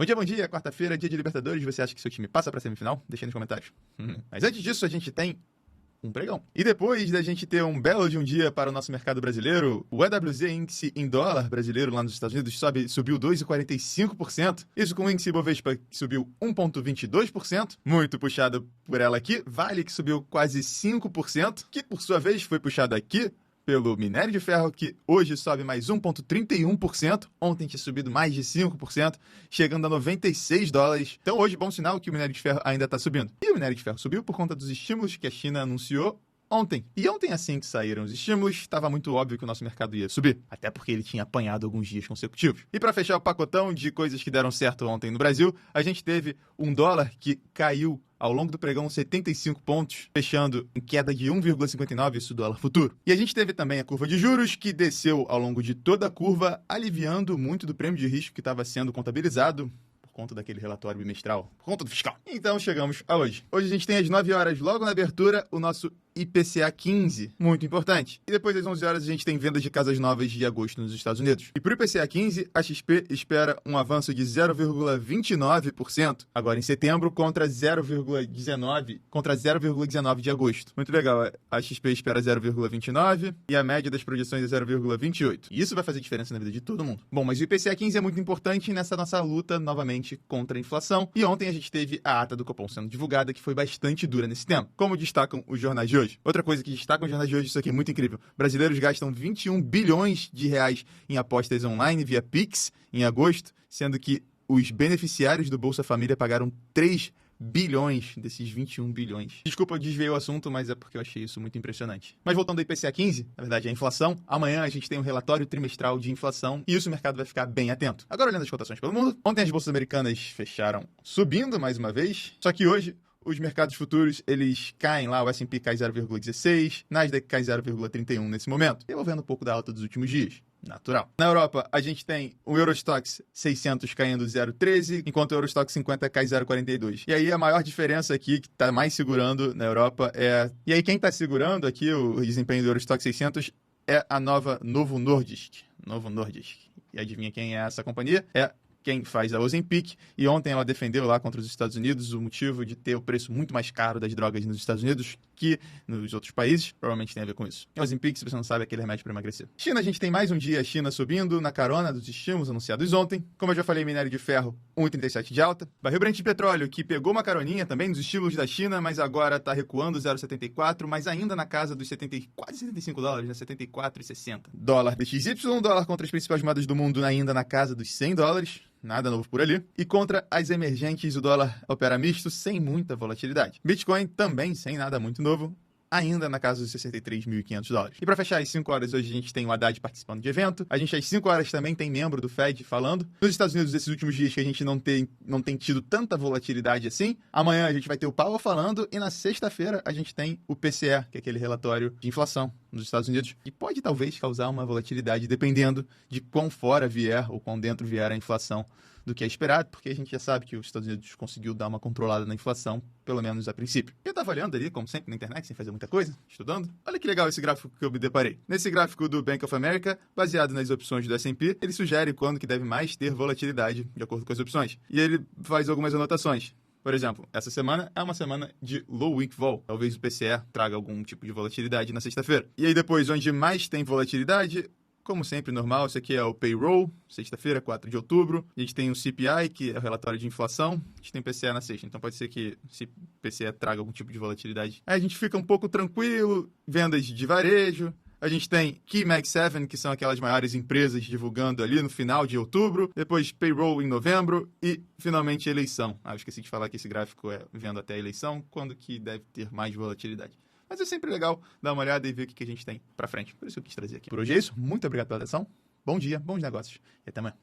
Bom dia, quarta-feira, dia de Libertadores. Você acha que seu time passa pra semifinal? Deixa aí nos comentários. Mas antes disso, a gente tem um pregão. E depois da gente ter um belo de um dia para o nosso mercado brasileiro, o EWZ índice em dólar brasileiro lá nos Estados Unidos subiu 2,45%. Isso com o índice Bovespa que subiu 1,22%, muito puxado por ela aqui. Vale que subiu quase 5%, que por sua vez foi puxado aqui pelo minério de ferro, que hoje sobe mais 1,31%. Ontem tinha subido mais de 5%, chegando a 96 dólares. Então hoje, bom sinal que o minério de ferro ainda está subindo. E o minério de ferro subiu por conta dos estímulos que a China anunciou ontem. E ontem, assim que saíram os estímulos, estava muito óbvio que o nosso mercado ia subir. Até porque ele tinha apanhado alguns dias consecutivos. E para fechar o pacotão de coisas que deram certo ontem no Brasil, a gente teve um dólar que caiu ao longo do pregão 75 pontos, fechando em queda de 1,59, isso dólar futuro. E a gente teve também a curva de juros, que desceu ao longo de toda a curva, aliviando muito do prêmio de risco que estava sendo contabilizado por conta daquele relatório bimestral, por conta do fiscal. Então chegamos a hoje. Hoje a gente tem às 9 horas, logo na abertura, o nosso IPCA 15, muito importante. E depois das 11 horas a gente tem vendas de casas novas de agosto nos Estados Unidos. E para o IPCA 15, a XP espera um avanço de 0,29% agora em setembro contra 0,19 de agosto. Muito legal. A XP espera 0,29 e a média das projeções é 0,28. E isso vai fazer diferença na vida de todo mundo. Bom, mas o IPCA 15 é muito importante nessa nossa luta novamente contra a inflação. E ontem a gente teve a ata do Copom sendo divulgada, que foi bastante dura nesse tema, como destacam os jornais de hoje. Outra coisa que destaca os jornais de hoje, isso aqui é muito incrível. Brasileiros gastam 21 bilhões de reais em apostas online via Pix em agosto, sendo que os beneficiários do Bolsa Família pagaram 3 bilhões desses 21 bilhões. Desculpa, eu desviei o assunto, mas é porque eu achei isso muito impressionante. Mas voltando ao IPCA 15, na verdade é a inflação, amanhã a gente tem um relatório trimestral de inflação e isso o mercado vai ficar bem atento. Agora olhando as cotações pelo mundo, ontem as bolsas americanas fecharam subindo mais uma vez, só que hoje os mercados futuros, eles caem lá, o S&P cai 0,16, Nasdaq cai 0,31 nesse momento, devolvendo um pouco da alta dos últimos dias. Natural. Na Europa, a gente tem o Eurostoxx 600 caindo 0,13, enquanto o Eurostoxx 50 cai 0,42. E aí a maior diferença aqui, que está mais segurando na Europa, é... E aí quem está segurando aqui o desempenho do Eurostoxx 600 é a Novo Nordisk. Novo Nordisk. E adivinha quem é essa companhia? É quem faz a Ozempic, e ontem ela defendeu lá contra os Estados Unidos o motivo de ter o preço muito mais caro das drogas nos Estados Unidos que nos outros países, provavelmente tem a ver com isso. E o Ozempic, se você não sabe, é aquele remédio para emagrecer. China, a gente tem mais um dia a China subindo na carona dos estímulos anunciados ontem. Como eu já falei, minério de ferro 1,37 de alta. Barril Brent de petróleo, que pegou uma caroninha também nos estímulos da China, mas agora está recuando 0,74, mas ainda na casa dos quase 75 dólares, né? 74,60. Dólar DXY, dólar contra as principais moedas do mundo ainda na casa dos 100 dólares. Nada novo por ali. E contra as emergentes, o dólar opera misto, sem muita volatilidade. Bitcoin também sem nada muito novo, ainda na casa dos 63.500 dólares. E para fechar, às 5 horas, hoje a gente tem o Haddad participando de evento. A gente, às 5 horas, também tem membro do Fed falando. Nos Estados Unidos, esses últimos dias que a gente não tem tido tanta volatilidade assim. Amanhã a gente vai ter o Powell falando. E na sexta-feira a gente tem o PCE, que é aquele relatório de inflação nos Estados Unidos, que pode talvez causar uma volatilidade dependendo de quão fora vier ou quão dentro vier a inflação do que é esperado, porque a gente já sabe que os Estados Unidos conseguiu dar uma controlada na inflação, pelo menos a princípio. Eu estava olhando ali, como sempre, na internet, sem fazer muita coisa, estudando. Olha que legal esse gráfico que eu me deparei. Nesse gráfico do Bank of America, baseado nas opções do S&P, ele sugere quando que deve mais ter volatilidade, de acordo com as opções. E ele faz algumas anotações. Por exemplo, essa semana é uma semana de low week vol. Talvez o PCE traga algum tipo de volatilidade na sexta-feira. E aí depois, onde mais tem volatilidade, como sempre, normal, isso aqui é o payroll, sexta-feira, 4 de outubro. A gente tem o CPI, que é o relatório de inflação. A gente tem PCE na sexta, então pode ser que o PCE traga algum tipo de volatilidade. Aí a gente fica um pouco tranquilo, vendas de varejo. A gente tem Key Mag 7, que são aquelas maiores empresas divulgando ali no final de outubro. Depois payroll em novembro e, finalmente, eleição. Eu esqueci de falar que esse gráfico é vendo até a eleição, quando que deve ter mais volatilidade. Mas é sempre legal dar uma olhada e ver o que a gente tem pra frente. Por isso que eu quis trazer aqui. Por hoje é isso. Muito obrigado pela atenção. Bom dia, bons negócios e até amanhã.